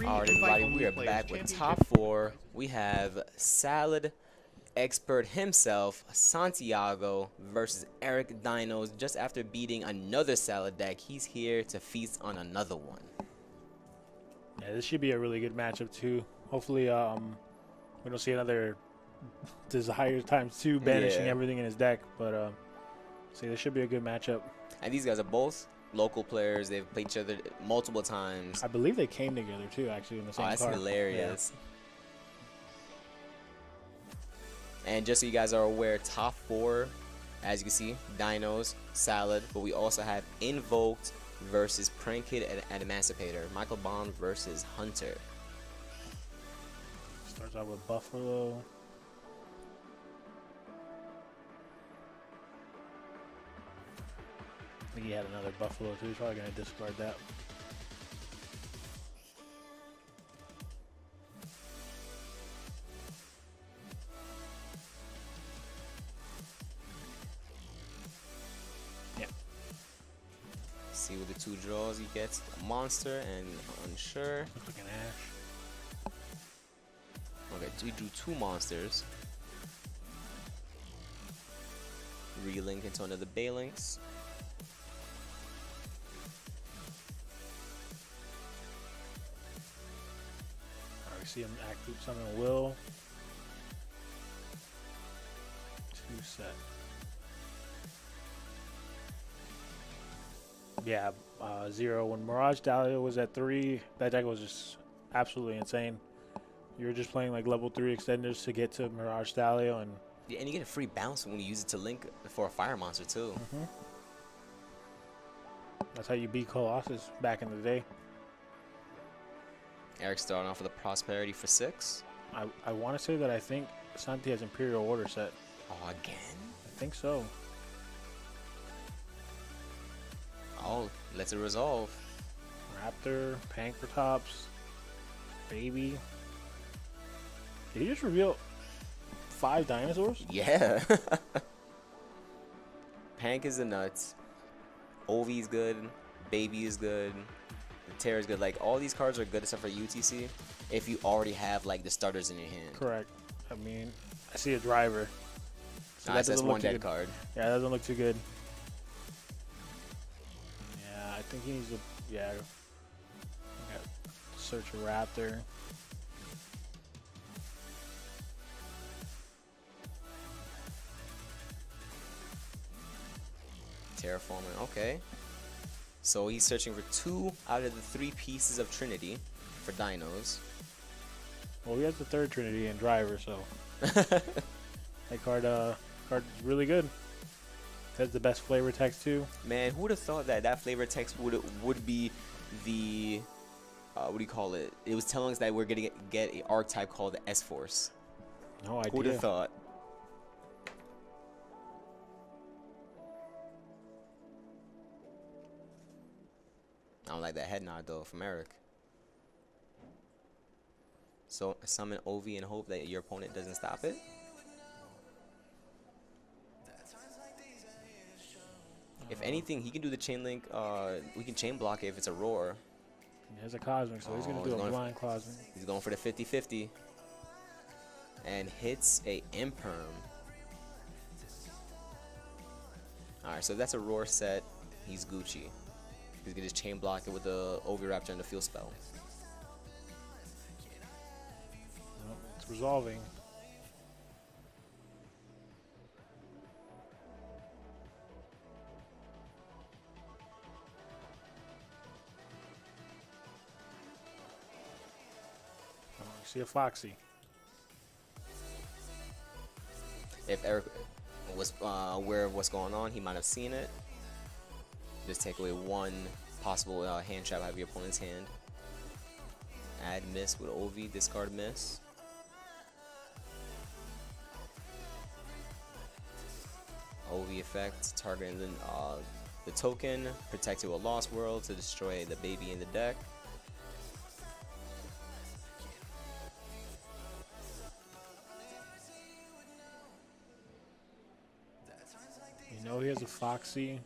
Alright, everybody, we are back with top four. We have Salad Expert himself, Santiago, versus Eric Dinos. Just after beating another Salad deck, he's here to feast on another one. Yeah, this should be a really good matchup too. Hopefully, we don't see another Desire times 2 banishing everything in his deck. But see, this should be a good matchup. And these guys are both local players. They've played each other multiple times. I believe they came together too, actually, in the same Oh, that's car. hilarious. Yeah. And just so you guys are aware, top four, as you can see, Dinos, Salad, but we also have Invoked versus Prank Kid and Emancipator. Michael Bond versus Hunter. Starts out with Buffalo. I think he had another Buffalo too. He's probably going to discard that. Yeah. See with the two draws, he gets a monster and unsure. Looks like an Ash. Okay, so he drew two monsters. Relink into another Balinks. Alright, we see him active summon Will. 2 set. Yeah, 0. When Mirage Dahlia was at 3, that deck was just absolutely insane. You were just playing like level 3 extenders to get to Mirage Dahlia, and Yeah, and you get a free bounce when you use it to link for a fire monster too. that's how you beat Colossus back in the day. Eric starting off with a prosperity for 6. I want to say that I think Santi has Imperial Order set. Oh, again? I think so. Oh, lets it resolve. Raptor, Pankratops, Baby. Did he just reveal 5 dinosaurs? Yeah. Pank is the nuts. Ovi's good. Baby is good. The Terra is good. Like, all these cards are good except for UTC if you already have, like, the starters in your hand. Correct. I mean, I see a driver. So Nice, that's one dead good. card. Yeah, that doesn't look too good. Yeah, I think he needs to. Yeah. Search a Raptor. Terraforming, okay. So he's searching for 2 out of the 3 pieces of Trinity for dinos. Well, we have the 3rd Trinity and driver, so that card is really good. Has the best flavor text too. Man, who would have thought that that flavor text would be the what do you call it? It was telling us that we're gonna get a archetype called the S Force. No idea. Who would have thought? I don't like that head nod though from Eric. So summon Ovi and hope that your opponent doesn't stop it. If anything, he can do the chain link. We can chain block it if it's a roar. There's a Cosmic, so he's going to do a blind Cosmic. He's going for the 50-50. And hits a Imperm. Alright, so if that's a roar set, he's Gucci. He's going to just chain block it with the Oviraptor and the field spell. Well, it's resolving. See a Foxy. If Eric was aware of what's going on, he might have seen it. Just take away one possible hand trap out of your opponent's hand. Add miss with Ovi, discard miss. Ovi effect, targeting the token, protect to a lost world to destroy the baby in the deck. You know he has a Foxy.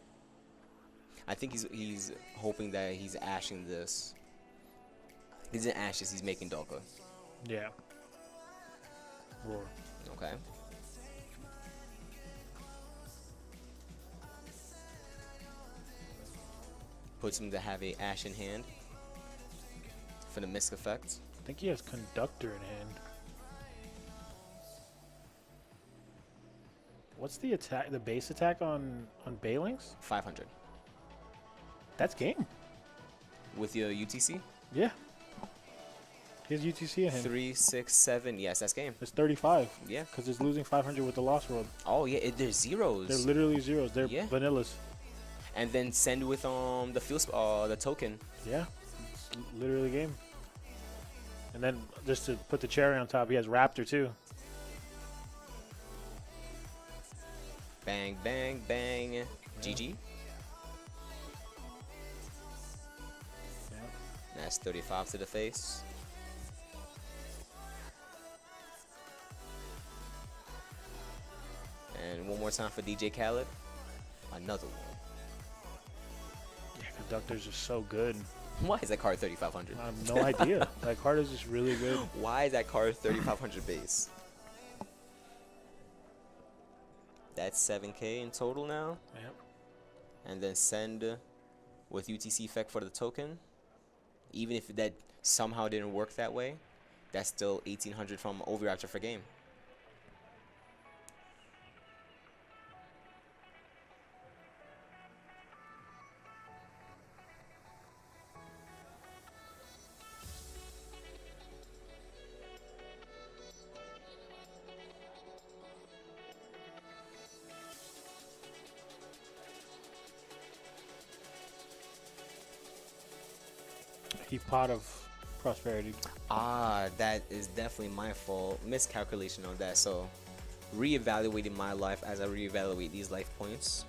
I think he's hoping that he's ashing this. He's in Ashes. He's making Dolka. Yeah. Roar. Okay. Puts him to have a Ash in hand for the misc effect. I think he has Conductor in hand. What's the attack? The base attack on Bailings? 500. That's game. With your UTC? Yeah. He has UTC in hand. 3, 6, 7. Yes, that's game. It's 35. Yeah. Because it's losing 500 with the Lost World. Oh yeah, they're zeros. They're literally zeros. They're Yeah. vanillas. And then send with the token. Yeah. It's literally game. And then just to put the cherry on top, he has Raptor too. Bang, bang, bang. Yeah. GG. Yeah. That's 35 to the face. And one more time for DJ Khaled. Another one. Yeah, Conductor's just so good. Why is that card 3,500? I have no idea. That card is just really good. Why is that card 3,500 base? That's 7K in total now. Yep. And then send with UTC effect for the token. Even if that somehow didn't work that way, that's still 1,800 from Overreactor for game. He pot of prosperity. Ah, that is definitely my fault. Miscalculation on that. So, reevaluating my life as I reevaluate these life points.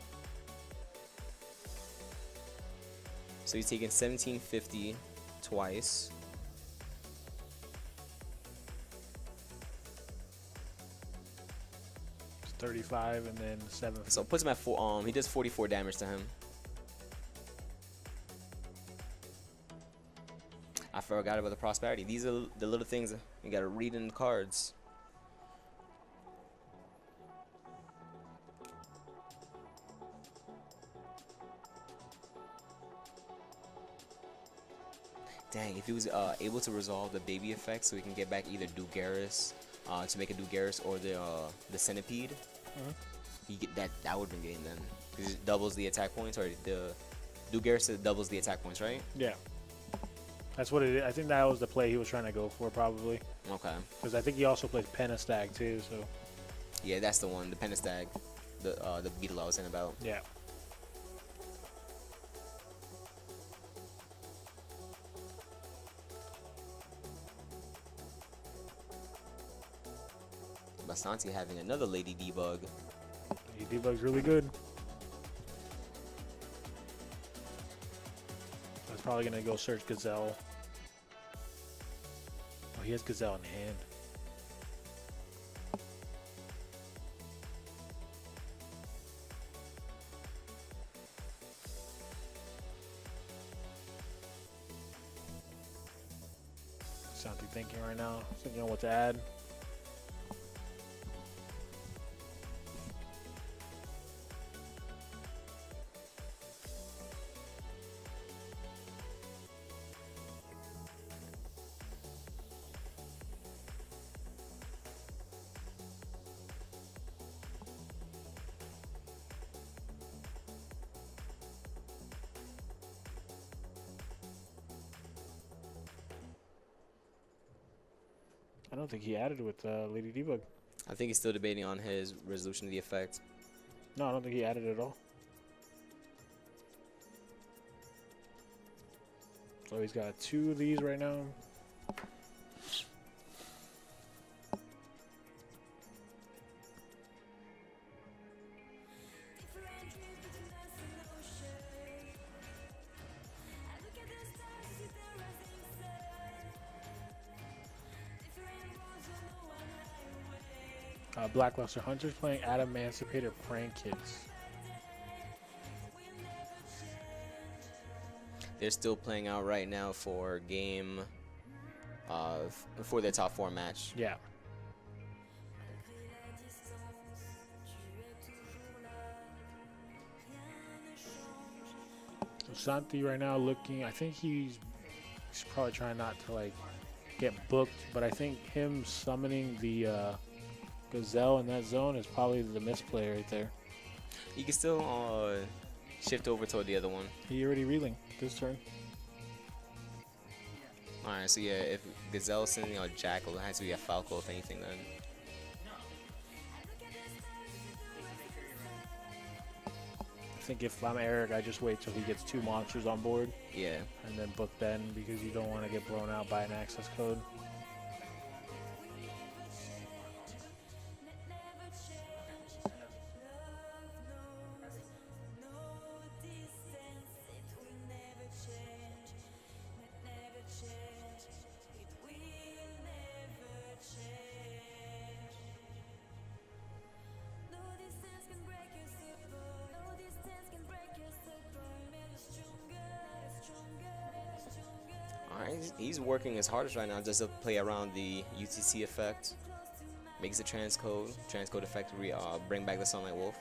So he's taking 1750 twice. It's 35 and then 7. So puts him at 4. He does 44 damage to him. I forgot about the prosperity. These are the little things you gotta read in the cards. Dang, if he was able to resolve the baby effect so we can get back either Dugaris to make a Dugaris or the Centipede, you get that would have been game then. Because it doubles the attack points, or the Dugaris doubles the attack points, right? Yeah. That's what it is. I think that was the play he was trying to go for, probably. Okay. Because I think he also plays Pentastag too, so. Yeah, that's the one, the Pentastag, the beetle I was saying about. Yeah. Basanti having another Lady Debug. He debug's really good. I was probably going to go search Gazelle. Oh, he has Gazelle in hand. Santi thinking right now, thinking on what to add. I don't think he added with Lady Debug. I think he's still debating on his resolution of the effect. No, I don't think he added at all. So he's got 2 of these right now. Blackluster Hunters playing Adamancipator Prank Kids. They're still playing out right now for game for their top 4 match. Yeah. So Santi right now looking, I think he's probably trying not to like get booked, but I think him summoning the Gazelle in that zone is probably the misplay right there. You can still shift over toward the other one. He already reeling this turn. Alright, so yeah, if Gazelle's sending out Jackal, it has to be a Falco if anything then. I think if I'm Eric, I just wait till he gets 2 monsters on board. Yeah. And then book then, because you don't want to get blown out by an access code. Alright, he's working his hardest right now just to play around the UTC effect. Makes the transcode effect bring back the Sunlight Wolf.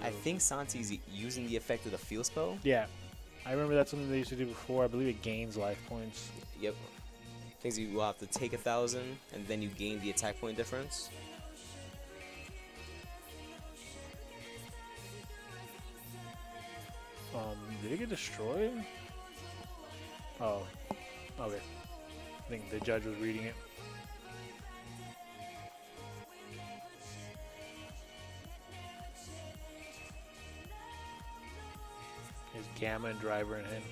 I think Santi's using the effect of the field spell. Yeah. I remember that's something they used to do before. I believe it gains life points. Yep. Things you will have to take 1,000 and then you gain the attack point difference. Did it get destroyed? Oh. Okay. I think the judge was reading it. His Gamma and Driver in him.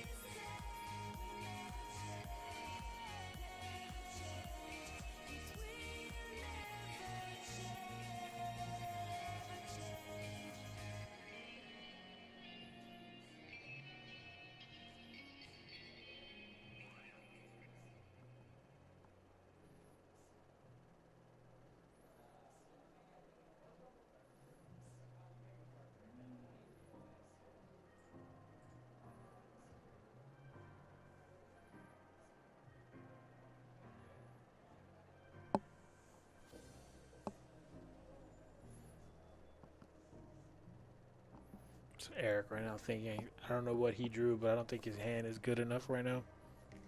Eric right now thinking, I don't know what he drew, but I don't think his hand is good enough right now.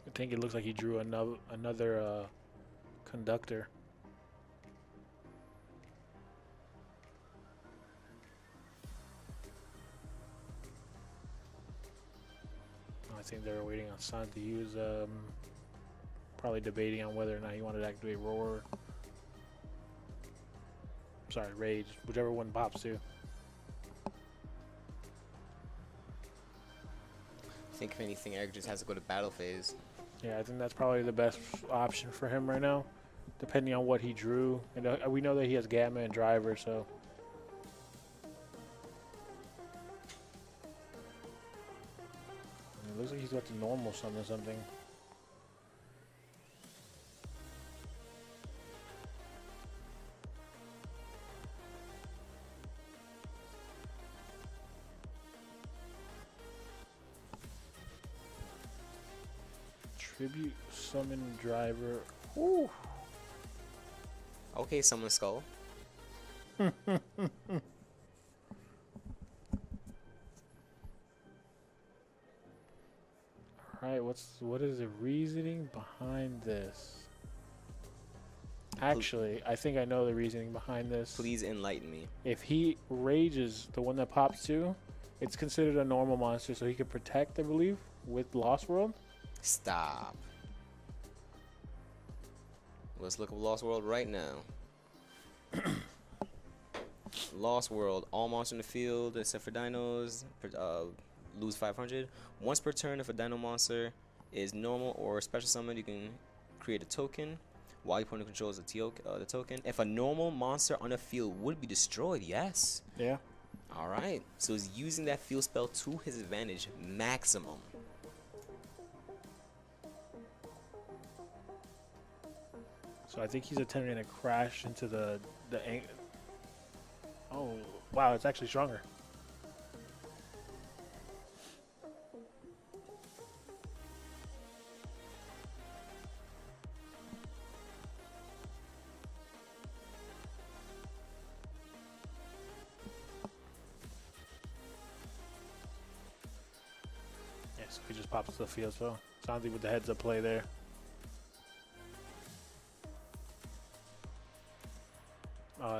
I think it looks like he drew another conductor. I think they were waiting on Santi. He was probably debating on whether or not he wanted to activate Roar. Sorry, Rage, whichever one pops to. I think if anything, Eric just has to go to battle phase. Yeah, I think that's probably the best option for him right now, depending on what he drew. And we know that he has Gamma and Driver, so. It looks like he's got the normal summon or something. Tribute summon Driver. Ooh. Okay, summon Skull. Alright, what is the reasoning behind this? Actually, I think I know the reasoning behind this. Please enlighten me. If he rages the one that pops to, it's considered a normal monster, so he can protect, I believe, with Lost World. Stop. Let's look at Lost World right now. Lost World, all monsters in the field except for dinos lose 500. Once per turn, if a dino monster is normal or special summon, you can create a token. while your opponent controls the token. If a normal monster on the field would be destroyed, yes. Yeah. All right. So he's using that field spell to his advantage, maximum. So I think he's attempting to crash into the oh, wow, it's actually stronger. Yeah, so he just pops to the field, so Santi with the heads up play there.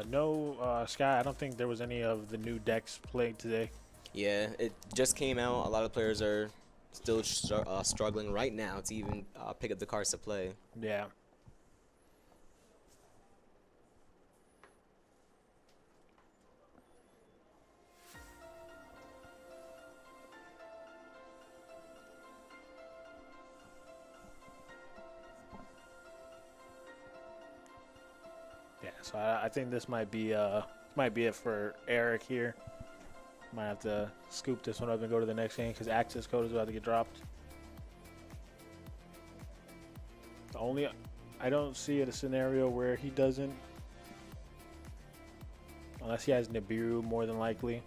No, Sky, I don't think there was any of the new decks played today. Yeah, it just came out. A lot of players are still struggling right now to even pick up the cards to play. Yeah. Yeah, so I think this might be it for Eric here. Might have to scoop this one up and go to the next game because access code is about to get dropped. The only I don't see a scenario where he doesn't, unless he has Nibiru more than likely.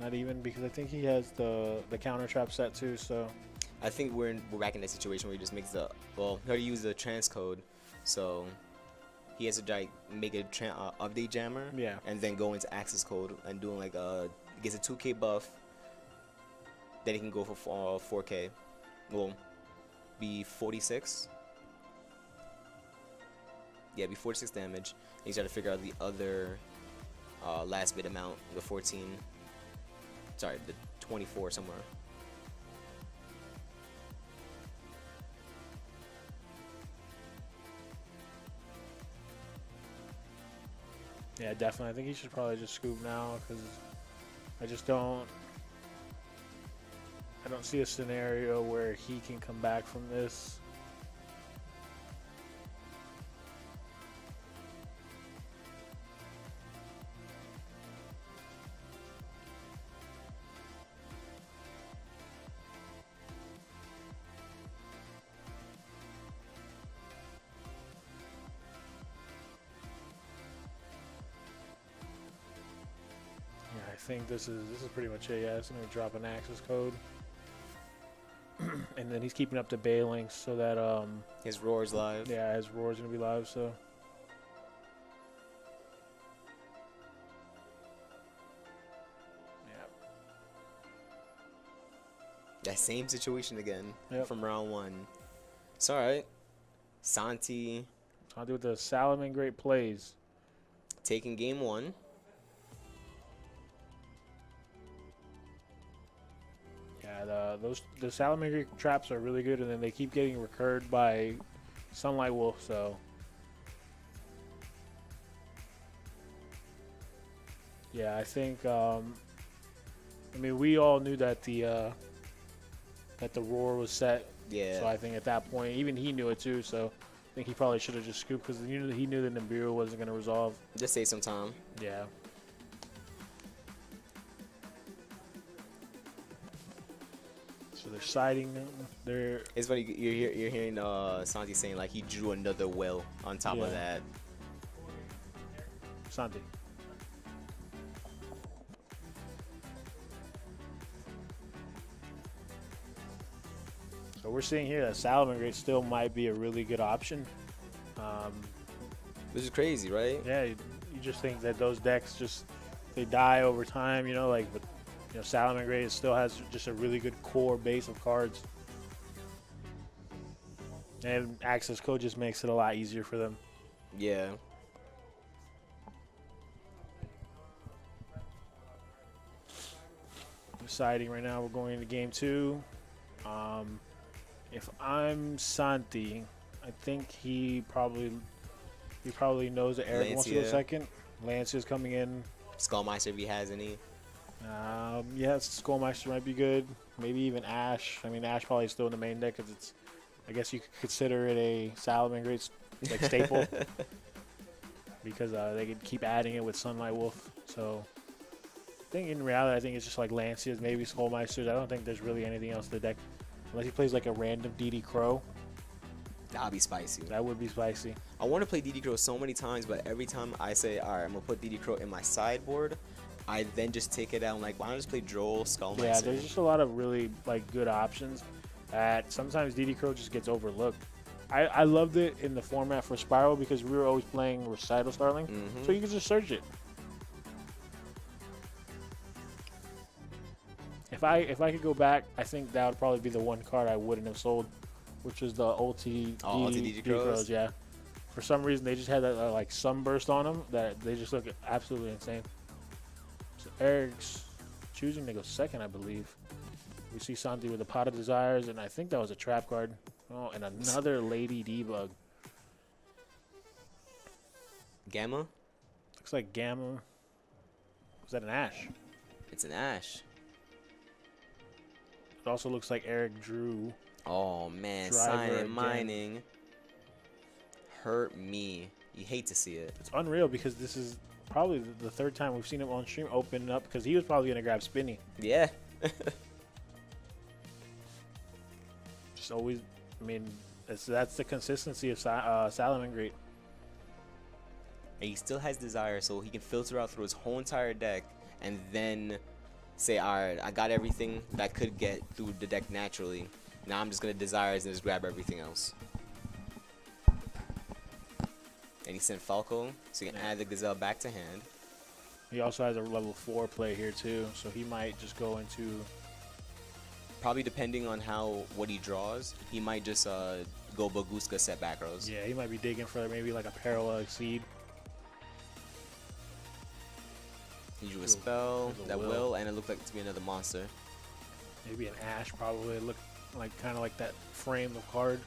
Not even, because I think he has the counter trap set too. So I think we're back in that situation where he just makes he already used the transcode, so he has to like make a update jammer, yeah, and then go into access code and doing like gets a 2K buff. Then he can go for 4K. Well, be 46. Yeah, be 46 damage. And he's got to figure out the other last bit amount, the 14. Sorry, the 24 somewhere. Yeah, definitely. I think he should probably just scoop now because I don't see a scenario where he can come back from this. I think this is pretty much it. Yeah, it's gonna drop an access code, and then he's keeping up the Baylink so that his roar's live. Yeah, his roar's gonna be live. So yeah, That same situation again from round 1. It's all right. Santi with the Salaman great plays, taking game 1. Yeah, the Salamander traps are really good, and then they keep getting recurred by Sunlight Wolf. So yeah, I think I mean, we all knew that the roar was set. Yeah. So I think at that point, even he knew it too. So I think he probably should have just scooped because he knew that Nibiru wasn't going to resolve. Just save some time. Yeah. So they're siding. It's funny you're hearing Santi saying like he drew another well on top of that. Santi. So we're seeing here that Salamangreat still might be a really good option. Which is crazy, right? Yeah, you just think that those decks they die over time, but Salamangreat still has just a really good core base of cards. And access code just makes it a lot easier for them. Yeah. Deciding right now, we're going into game 2. If I'm Santi, I think he probably He probably knows that Eric wants to go Lancia. second. Lancia's coming in. Skullmeister if he has any. Yes, Skullmeister might be good. Maybe even Ash. I mean, Ash probably still in the main deck because it's. I guess you could consider it a Salamangreat like staple because they could keep adding it with Sunlight Wolf. So I think in reality, I think it's just like Lancias, maybe Skullmeisters. I don't think there's really anything else in the deck unless he plays like a random DD Crow. That'll be spicy. That would be spicy. I want to play DD Crow so many times, but every time I say, all right, I'm gonna put DD Crow in my sideboard, I then just take it out. I'm like, why don't I just play Droll, Skullmeister? Yeah, there's just a lot of really like good options that sometimes DD Crow just gets overlooked. I loved it in the format for Spiral because we were always playing Recital Starling, so you could just search it. If I could go back, I think that would probably be the one card I wouldn't have sold, which was the ulti DD Crows. Yeah, for some reason they just had that like sunburst on them that they just look absolutely insane. So Eric's choosing to go second, I believe. We see Santi with a Pot of Desires, and I think that was a trap card. Oh, and another Lady Debug. Gamma? Looks like Gamma. Is that an Ash? It's an Ash. It also looks like Eric drew. Oh man, Driver Silent again. Mining. Hurt me. You hate to see it. It's unreal because this is probably the third time we've seen him on stream open up because he was probably going to grab Spinny. Yeah. Just always, I mean, that's the consistency of Salamangreat. And he still has Desire, so he can filter out through his whole entire deck and then say, alright, I got everything that I could get through the deck naturally. Now I'm just going to Desires and just grab everything else. And he sent Falco, so you can add the Gazelle back to hand. He also has a level 4 play here too, so he might just go into... Probably depending on what he draws, he might just go Baguska set back rows. Yeah, he might be digging for maybe like a Parallel Exceed. He drew a spell, that will, and it looked like it to be another monster. Maybe an Ash probably. It looked like kind of like that frame of card.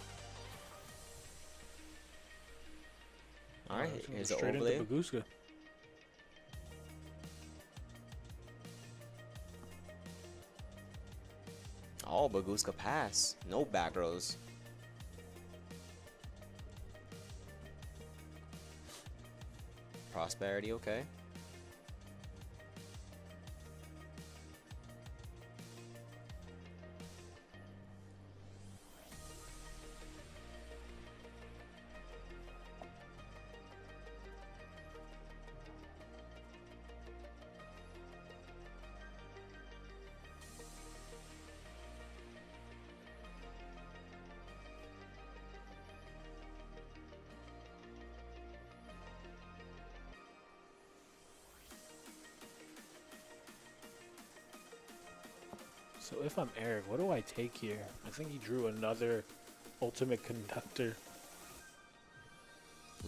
Alright, here's the straight overlay. into Baguska. Oh, Baguska pass. No back rows. Prosperity, okay. So if I'm Eric, what do I take here? I think he drew another Ultimate Conductor.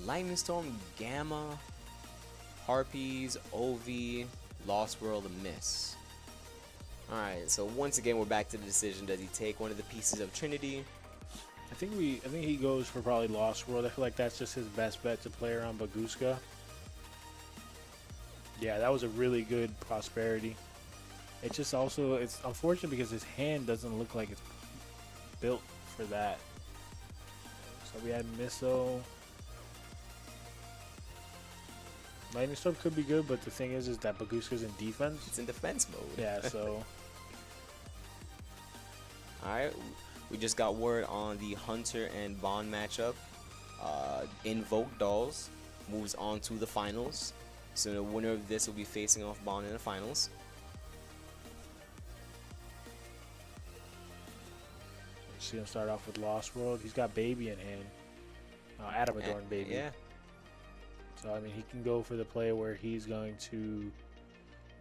Lightning Storm, Gamma, Harpies, OV, Lost World, Miss. Alright, so once again we're back to the decision. Does he take one of the pieces of Trinity? I think he goes for probably Lost World. I feel like that's just his best bet to play around Baguska. Yeah, that was a really good Prosperity. It's just also, it's unfortunate because his hand doesn't look like it's built for that. So we had Missile. Lightning Storm could be good, but the thing is that Baguska's in defense. It's in defense mode. Yeah, so. Alright, we just got word on the Hunter and Bond matchup. Invoke Dolls moves on to the finals. So the winner of this will be facing off Bond in the finals. See him start off with Lost World. He's got Baby in hand. Adamodorn Baby. Yeah. So, I mean, he can go for the play where he's going to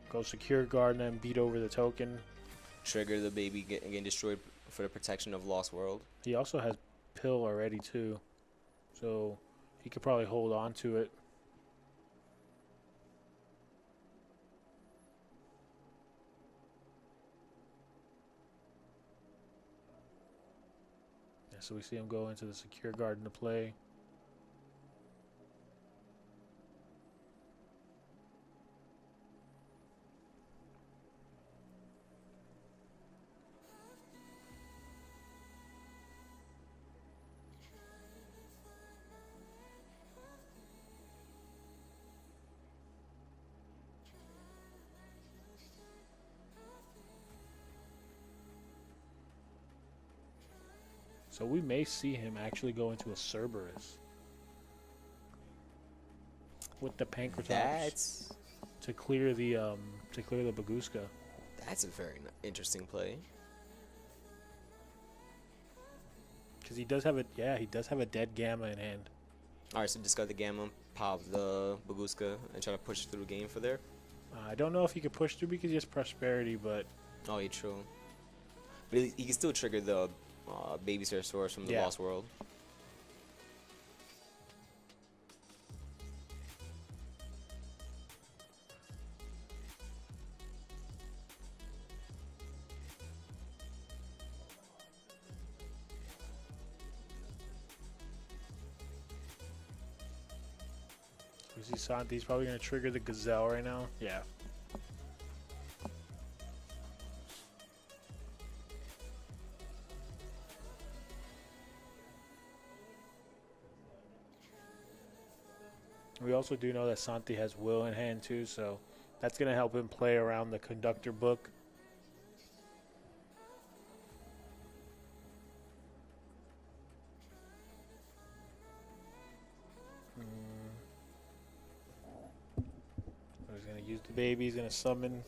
go Secure Guard and then beat over the token. Trigger the baby getting destroyed for the protection of Lost World. He also has Pill already, too. So, he could probably hold on to it. So we see him go into the Secure Guard into play. So we may see him actually go into a Cerberus with the Pankratops to clear the Baguska. That's a very interesting play. Because he does have a dead Gamma in hand. All right, so discard the Gamma, pop the Baguska, and try to push through the game for there. I don't know if he could push through because he has Prosperity, but oh, yeah, true. But he can still trigger the Babysitter Source from the Lost World. We see Santi's probably going to trigger the Gazelle right now. Yeah. We also do know that Santi has Will in hand too, so that's going to help him play around the Conductor book. He's going to use the baby. He's going to summon.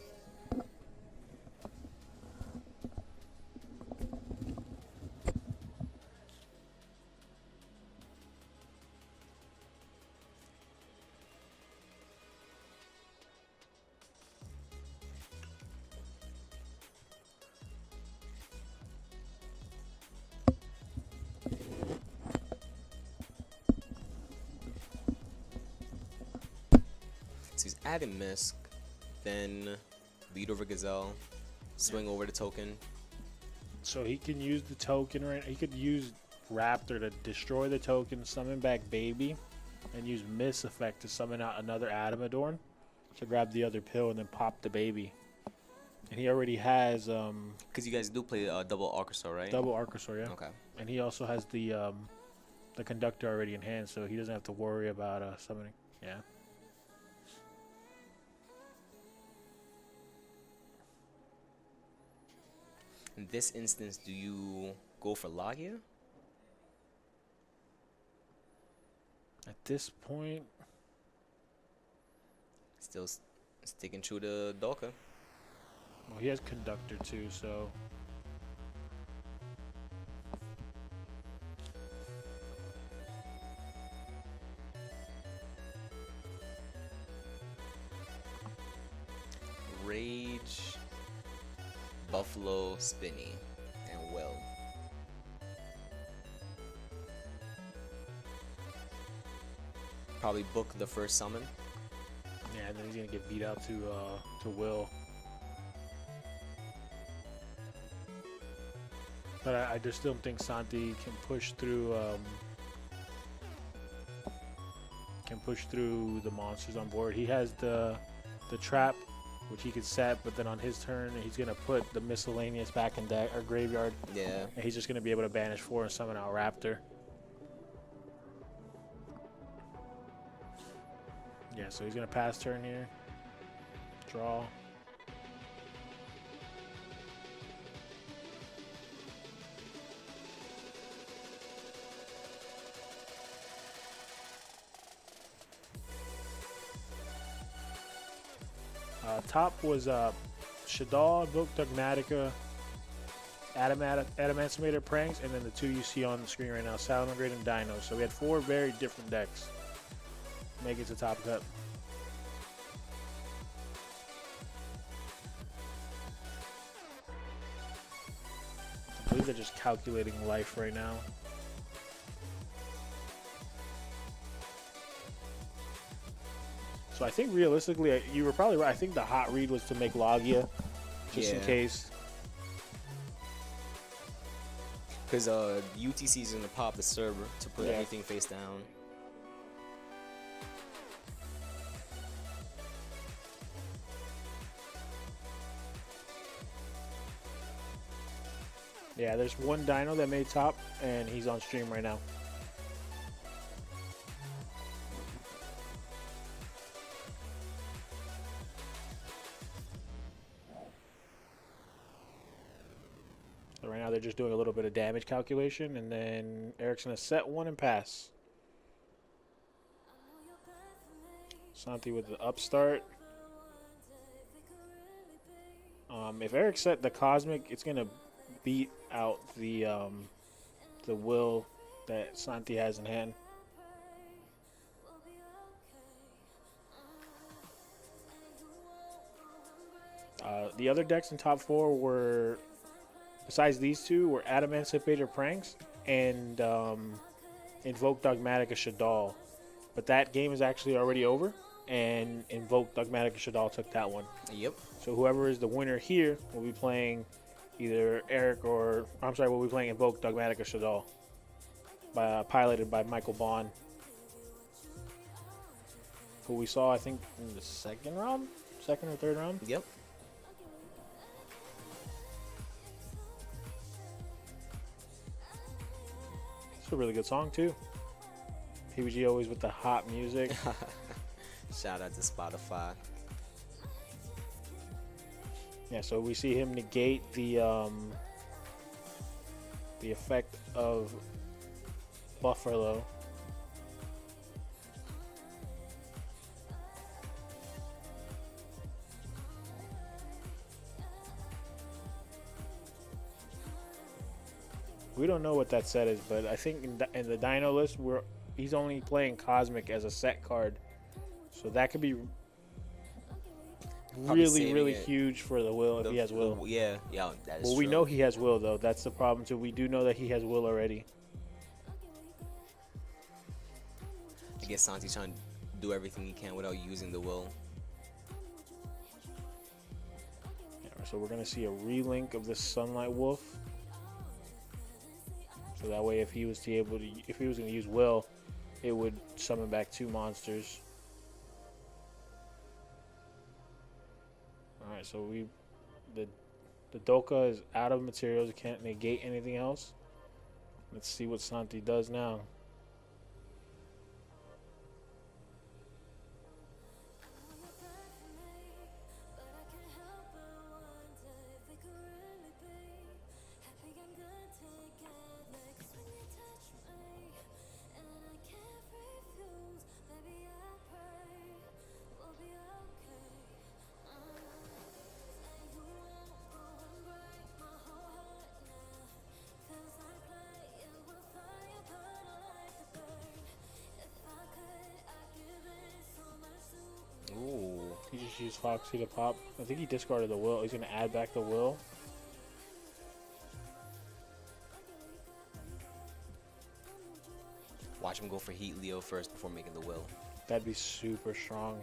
So he's adding Misk, then lead over Gazelle, swing over the token. So he can use the token, right? He could use Raptor to destroy the token, summon back Baby, and use Miss effect to summon out another Adamadorn to grab the other pill and then pop the Baby. And he already has because you guys do play double Archosaur, right? Double Archosaur, yeah. Okay. And he also has the Conductor already in hand, so he doesn't have to worry about summoning. Yeah. In this instance, do you go for Logia? At this point, still sticking true to Dolka. Well, he has Conductor too, so. Rage, Buffalo, Spinny, and Will. Probably book the first summon. Yeah, and then he's gonna get beat out to Will. But I just still think Santi can push through the monsters on board. He has the trap, which he could set, but then on his turn he's gonna put the miscellaneous back in deck or graveyard. Yeah. And he's just gonna be able to banish 4 and summon out Raptor. Yeah, so he's gonna pass turn here. Draw. Top was Shadal, Invoke Dogmatica, Adamantimator Pranks, and then the 2 you see on the screen right now, Salamangreat and Dino. So we had 4 very different decks make it to Top Cut. I believe they're just calculating life right now. So I think realistically, you were probably right. I think the hot read was to make Logia, just in case. Because UTC is going to pop the server to put everything face down. Yeah, there's one Dino that made top, and he's on stream right now. So right now they're just doing a little bit of damage calculation, and then Eric's going to set one and pass. Santi with the upstart. If Eric set the Cosmic, it's going to beat out the will that Santi has in hand. The other decks in top 4 were, besides these two, were Adamancipator Pranks and Invoke Dogmatica Shadal. But that game is actually already over, and Invoke Dogmatica Shadal took that one. Yep. So whoever is the winner here will be playing either Eric or, I'm sorry, we'll be playing Invoke Dogmatica Shadal, piloted by Michael Bond, who we saw, I think, in the second or third round. Yep. It's a really good song, too. YuGiOh is with the hot music. Shout out to Spotify. Yeah, so we see him negate the effect of Buffalo. We don't know what that set is, but I think in the Dino list, he's only playing Cosmic as a set card, so that could be really huge for the will if he has will. Yeah, that is well, we know he has will, though. That's the problem, too. We do know that he has will already. I guess Santi's trying to do everything he can without using the will. Yeah, so we're going to see a relink of the Sunlight Wolf. So that way, if he was going to use will, it would summon back 2 monsters. All right, so the Doka is out of materials. It can't negate anything else. Let's see what Santi does now. Ooh. He just used Foxy to pop. I think he discarded the will. He's going to add back the will. Watch him go for Heat Leo first before making the will. That'd be super strong.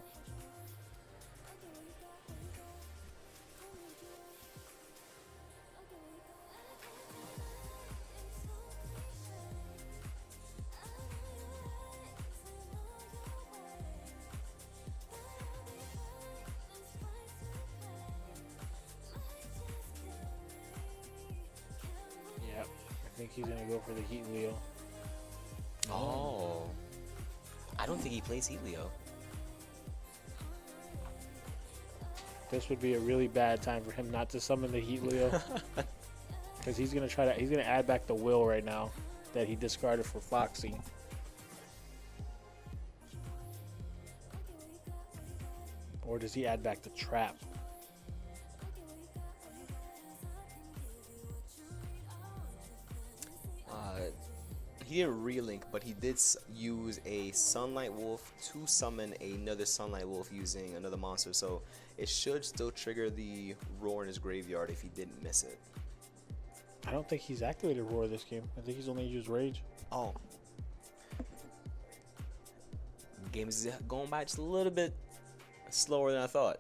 Yep, I think he's gonna go for the Heat Leo. Oh. I don't think he plays Heat Leo. This would be a really bad time for him not to summon the Heat Leo. Because he's gonna add back the will right now that he discarded for Foxy. Or does he add back the trap? He didn't relink, but he did use a Sunlight Wolf to summon another Sunlight Wolf using another monster, so it should still trigger the Roar in his graveyard if he didn't miss it. I don't think he's activated Roar this game. I think he's only used Rage. Oh. Game is going by just a little bit slower than I thought.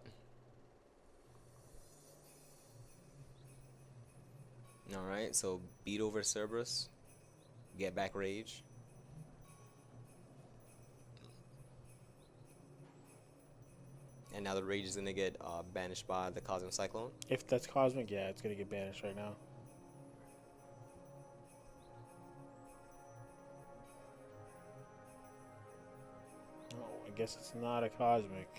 Alright, so beat over Cerberus. Get back Rage. And now the Rage is going to get banished by the Cosmic Cyclone. If that's Cosmic, yeah, it's going to get banished right now. Oh, I guess it's not a Cosmic.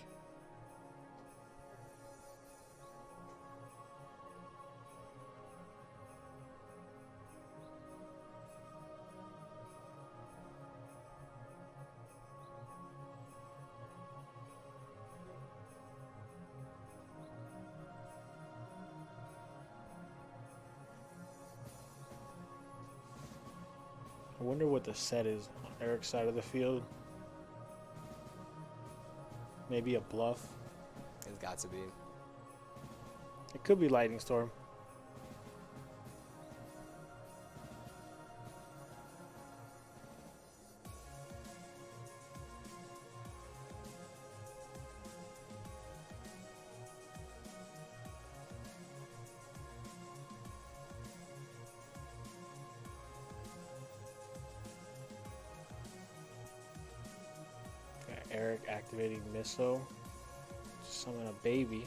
I wonder what the set is on Eric's side of the field. Maybe a bluff. It's got to be. It could be Lightning Storm. Eric activating Missile. Summon a baby.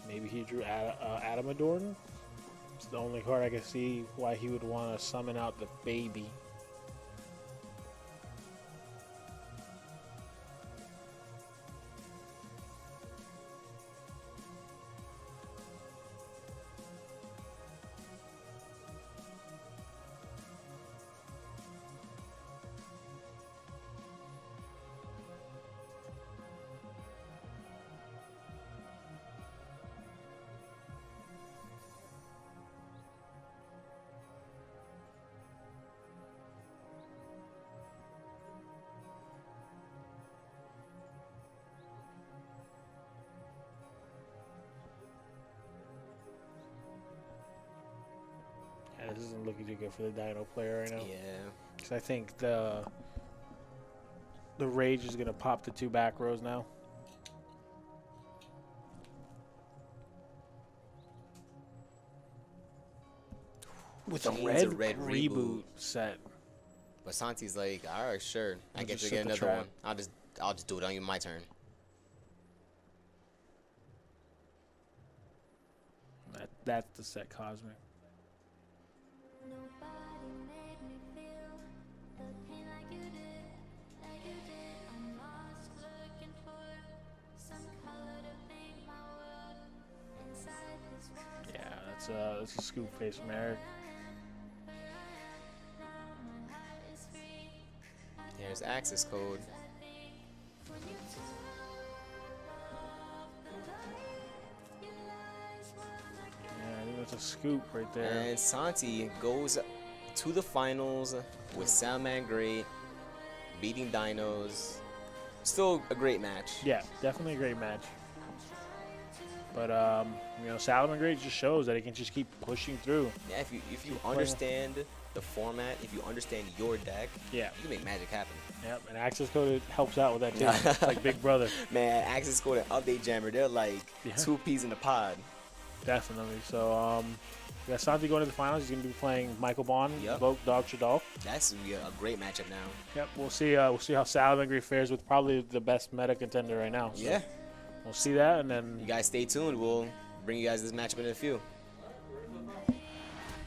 Maybe he drew Adamadorn. It's the only card I can see why he would want to summon out the baby. Yeah, this isn't looking too good for the Dino player right now. Yeah. Because I think the Rage is going to pop the 2 back rows now. With a red reboot set. But Santi's like, all right, sure. I We'll get just to get set the another trap. one. I'll just do it on my turn. That's the set Cosmic. Yeah, that's a scoop face from Eric. Here's access code. Yeah, I think that's a scoop right there. And Santi goes to the finals with Salman Great, beating Dinos. Still a great match. Yeah, definitely a great match. But you know, Salman Great just shows that he can just keep pushing through. Yeah, if you understand the format, if you understand your deck, yeah, you can make magic happen. Yep, and access code helps out with that too. It's like Big Brother. Man, access code and update jammer, they're like 2 peas in the pod. Definitely. So we got Santi going to the finals. He's going to be playing Michael Bond, Vogue Dog Shadolf. That's gonna be a great matchup now. Yep, we'll see how Salman Great fares with probably the best meta contender right now. So yeah. we'll see that, and then You guys stay tuned. We'll bring you guys this matchup in a few.